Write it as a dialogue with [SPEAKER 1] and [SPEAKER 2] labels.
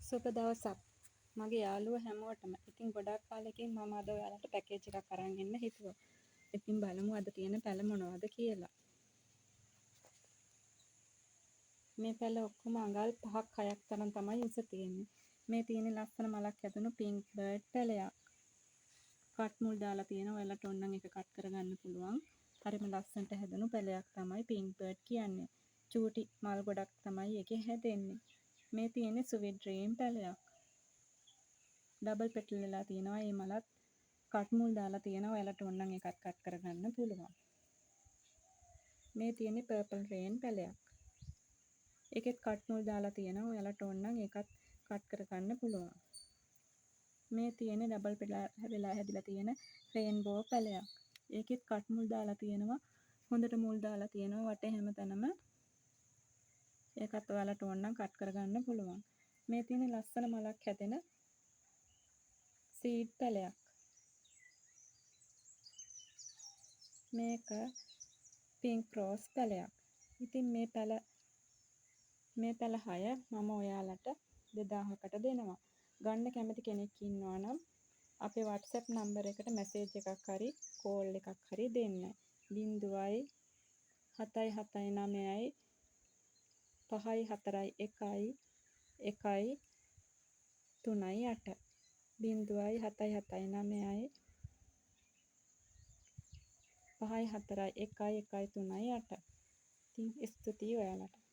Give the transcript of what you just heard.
[SPEAKER 1] සුබ දවසක් මගේ යාළුවෝ හැමෝටම. ඉතින් ගොඩාක් කාලෙකින් මම අද ඔයාලට පැකේජ් එකක් අරන් එන්න හිතුවා. ඉතින් බලමු අද තියෙන පැල මොනවද කියලා. මේ පැල ඔක්කොම අඟල් 5ක් 6ක් තරම් තමයි උස තියෙන්නේ. මේ තියෙන ලස්සන මලක් ඇතුණු පින්ක් බර්ඩ් පැලයක්. කට් මුල් දාලා තියෙනවා. ඔයාලට ඕන නම් ඒක කට් කරගන්න පුළුවන්. හරිම ලස්සනට හැදුණු පැලයක් තමයි පින්ක් බර්ඩ් කියන්නේ. චූටි මල් ගොඩක් තමයි ඒකේ හැදෙන්නේ. මේ තියෙන්නේ ස්විට් ඩ්‍රීම් පැලයක්. ඩබල් පෙටල් වෙලා තියෙනවා. මේ මලත් කට් මුල් දාලා තියෙනවා. ඔයාලට ඕන නම් ඒකත් කට් කරගන්න පුළුවන්. මේ තියෙන්නේ පර්පල් රේන් පැලයක්. ඒකෙත් කට් මුල් දාලා තියෙනවා. ඔයාලට ඕන නම් ඒකත් කට් කරගන්න පුළුවන්. මේ තියෙන්නේ ඩබල් වෙලා හැදිලා තියෙන රේන්බෝ පැලයක්. ඒකෙත් කට් මුල් දාලා තියෙනවා. හොඳට මුල් දාලා තියෙනවා වටේ හැමතැනම. ඒකත් ඔයාලට ඕන නම් කට් කරගන්න පුළුවන්. මේ තියෙන ලස්සන මලක් හැදෙන සීඩ් පැලයක්. මේක පින්ක් රෝස් පැලයක්. ඉතින් මේ පැල 6 මම ඔයාලට 2000කට දෙනවා. ගන්න කැමති කෙනෙක් ඉන්නවා නම් අපේ WhatsApp නම්බර් එකට මැසේජ් එකක් හරි කෝල් එකක් හරි දෙන්න. 0779 541 138 0779 541 138. ඉතින් ස්තුතියි ඔයාලට.